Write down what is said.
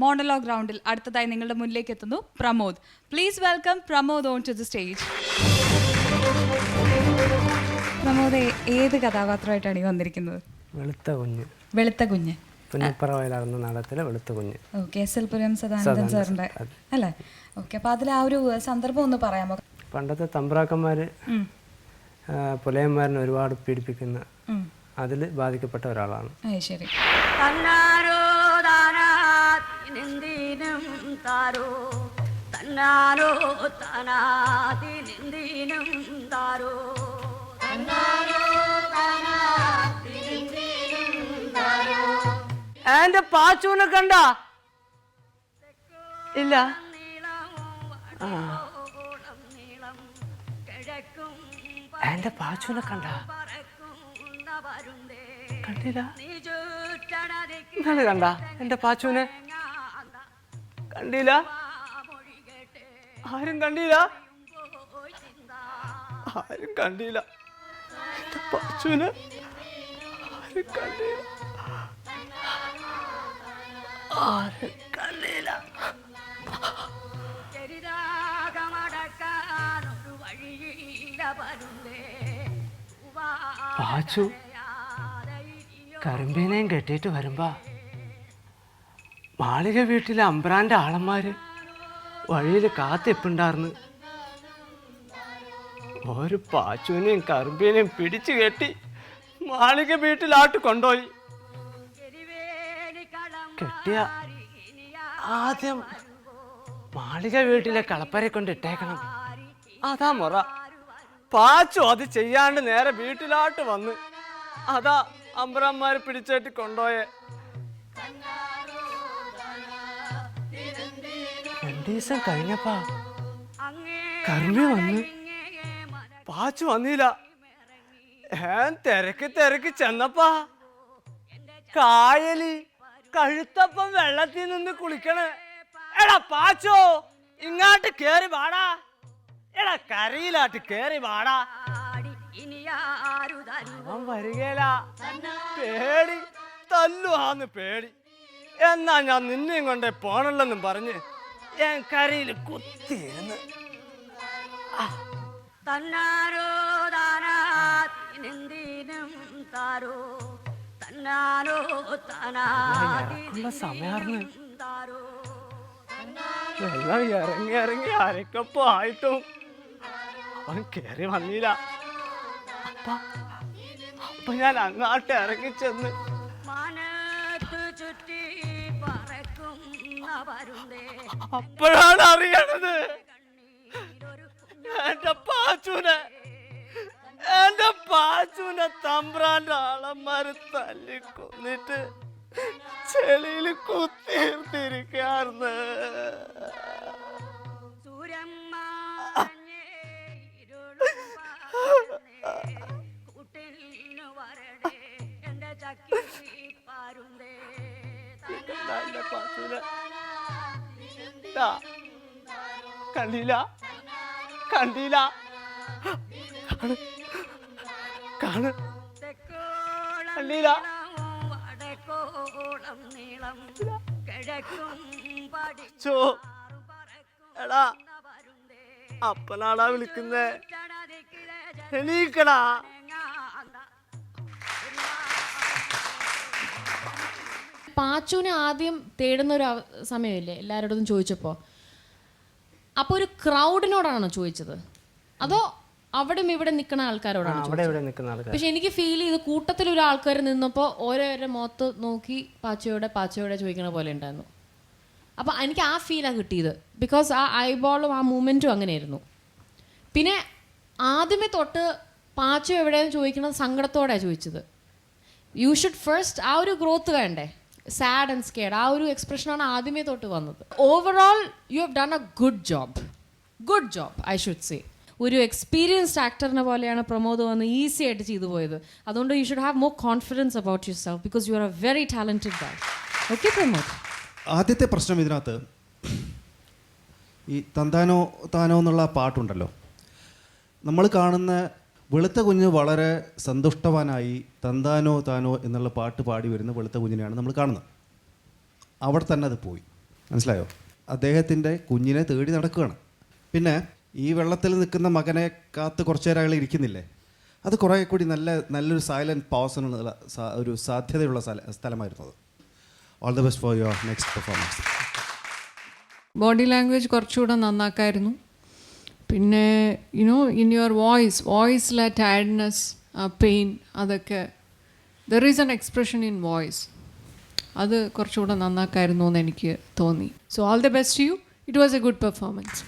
Monologue റൗണ്ടിൽ അടുത്തതായി നിങ്ങളുടെ മുന്നിലേക്ക് എത്തുന്നു Pramod. Please welcome Pramod on to the stage. Pramod ഏത് കഥാപാത്രമായിട്ടാണ് ഈ വന്നിരിക്കുന്നത്? വെളുത്ത കുഞ്ഞ്. വെളുത്ത കുഞ്ഞ്. പുന്നപ്പറവയിലാകുന്ന നാടകത്തിലെ വെളുത്ത കുഞ്ഞ്. Okay, SL. പുരം സദാനന്ദൻ സാറിന്റെ അല്ലേ? ഓക്കെ, അപ്പോൾ അതിൽ ആ ഒരു സന്ദർഭം ഒന്ന് പറയാമോ? പണ്ടത്തെ തമ്പ്രാക്കന്മാര് പുലയന്മാരനെ ഒരുപാട് പീഡിപ്പിക്കുന്ന അതിൽ ബാധിക്കപ്പെട്ട ഒരാളാണ്. ശരി. എന്റെ പാച്ചൂനെ കണ്ട ഇല്ല? എന്റെ പാച്ചൂനെ കണ്ട കണ്ടില്ല? നിങ്ങൾ കണ്ട എന്റെ പാച്ചൂനെ? കണ്ടില്ല? ആരും കണ്ടില്ല? ആരും കണ്ടില്ല എന്റെ പാച്ചൂനെ. ആരും കണ്ടില്ല. ആരും കണ്ടില്ല. പാച്ചു കരിമ്പീനെയും കെട്ടിയിട്ട് വരുമ്പോ മാളിക വീട്ടിലെ അമ്പ്രാന്റെ ആളന്മാര് വഴിയിൽ കാത്തിപ്പുണ്ടായിരുന്നു. ഒരു പാച്ചുവിനെയും കറുമ്പീനെയും പിടിച്ചു കെട്ടി മാളിക വീട്ടിലാട്ട് കൊണ്ടുപോയി. കെട്ടിയ ആദ്യം മാളിക വീട്ടിലെ കളപ്പരെ കൊണ്ട് ഇട്ടേക്കണം, അതാ മുറ. പാച്ചു അത് ചെയ്യാണ്ട് നേരെ വീട്ടിലാട്ട് വന്ന് അതാ അമ്പ്രാന്മാര് പിടിച്ചേട്ടി കൊണ്ടോയെ. 2 ദിവസം കഴിഞ്ഞപ്പാ കർമ്മി വന്ന് പാച്ചു വന്നില്ല. തിരക്ക് ചെന്നപ്പാ കായലി കഴുത്തപ്പം വെള്ളത്തിൽ നിന്ന് കുളിക്കണേ. എടാ പാച്ചോ, ഇങ്ങാട്ട് കേറി വാടാ. എടാ കരയിലാട്ട് കേറി വാടാ. അവൻ വരികയില്ല. പേടി തല്ലുവാന്ന് പേടി. എന്നാ ഞാൻ നിന്നെയും കൊണ്ടേ പോണല്ലെന്നും പറഞ്ഞ് ഞാൻ കരയിൽ കുത്തിയിരുന്ന് സമയാർന്ന് വെള്ളം ഇറങ്ങി അരക്കപ്പോ ആയിട്ടും അവൻ കേറി വന്നില്ല. അപ്പൊ ഞാൻ അങ്ങാട്ട് ഇറങ്ങിച്ചെന്ന് അപ്പോഴാണ് അറിയണത് എന്റെ പാച്ചുനെ തമ്പ്രാന്റെ ആളന്മാര് തല്ലിക്കൊന്നിട്ട് ചെളിയിൽ കുത്തിർത്തിരിക്കാർന്ന്. കണ്ടില്ല? കണ്ടില്ല? കണ്ടില്ല? എടാ അപ്പനാടാ വിളിക്കുന്നേ, എണീക്കടാ. പാച്ചുവിനെ ആദ്യം തേടുന്ന ഒരു സമയമില്ലേ എല്ലാവരോടും ചോദിച്ചപ്പോൾ? അപ്പോൾ ഒരു ക്രൗഡിനോടാണോ ചോദിച്ചത് അതോ അവിടെ ഇവിടെ നിൽക്കുന്ന ആൾക്കാരോടാണ്? പക്ഷെ എനിക്ക് ഫീൽ ചെയ്ത് കൂട്ടത്തിൽ ഒരു ആൾക്കാർ നിന്നപ്പോൾ ഓരോരുടെ മുഖത്ത് നോക്കി പാച്ചയോടെ ചോദിക്കണ പോലെ ഉണ്ടായിരുന്നു. അപ്പോൾ എനിക്ക് ആ ഫീലാണ് കിട്ടിയത്. ബിക്കോസ് ആ ഐബോളും ആ മൂമെൻറ്റും അങ്ങനെയായിരുന്നു. പിന്നെ ആദ്യമേ തൊട്ട് പാച്ചു എവിടെയെന്ന് ചോദിക്കുന്നത് സങ്കടത്തോടെയാണ് ചോദിച്ചത്. യു ഷുഡ് ഫസ്റ്റ് ആ ഒരു ഗ്രോത്ത് വേണ്ടേ? സാഡ് ആൻഡ് സ്കേഡ് ആ ഒരു എക്സ്പ്രഷനാണ് ആദ്യമേ തൊട്ട് വന്നത്. Overall you have done a good job I should say. ഒരു എക്സ്പീരിയൻസ്ഡ് ആക്ടറിനെ പോലെയാണ് പ്രമോദ് വന്ന് ഈസി ആയിട്ട് ചെയ്തു പോയത്. അതുകൊണ്ട് you should have more confidence about yourself because you are a very talented guy. Okay Pramod? ആദ്യത്തെ പ്രശ്നം ഇതിനകത്ത് ഈ തന്താനോ താനോ എന്നുള്ള പാട്ടുണ്ടല്ലോ, നമ്മൾ കാണുന്ന വെളുത്ത കുഞ്ഞ് വളരെ സന്തുഷ്ടവാനായി തന്താനോ താനോ എന്നുള്ള പാട്ട് പാടി വരുന്ന വെളുത്ത കുഞ്ഞിനെയാണ് നമ്മൾ കാണുന്നത്. അവിടെ തന്നെ അത് പോയി. മനസ്സിലായോ? അദ്ദേഹത്തിൻ്റെ കുഞ്ഞിനെ തേടി നടക്കുകയാണ്. പിന്നെ ഈ വെള്ളത്തിൽ നിൽക്കുന്ന മകനെ കാത്ത് കുറച്ച് നേരം അയാൾ ഇരിക്കുന്നില്ലേ, അത് കുറേ കൂടി നല്ലൊരു സൈലൻറ്റ് പോസിനുള്ള ഒരു സാധ്യതയുള്ള സ്ഥലമായിരുന്നു അത്. All the best for your next performance. Body language കുറച്ചുകൂടെ നന്നാക്കായിരുന്നു. പിന്നെ യുനോ ഇൻ യുവർ വോയിസിലെ ടയർഡ്നെസ്, പെയിൻ, അതൊക്കെ there is an expression in voice, അത് കുറച്ചുകൂടെ നന്നാക്കായിരുന്നു എന്ന് എനിക്ക് തോന്നി. So all the best you. It was a good performance.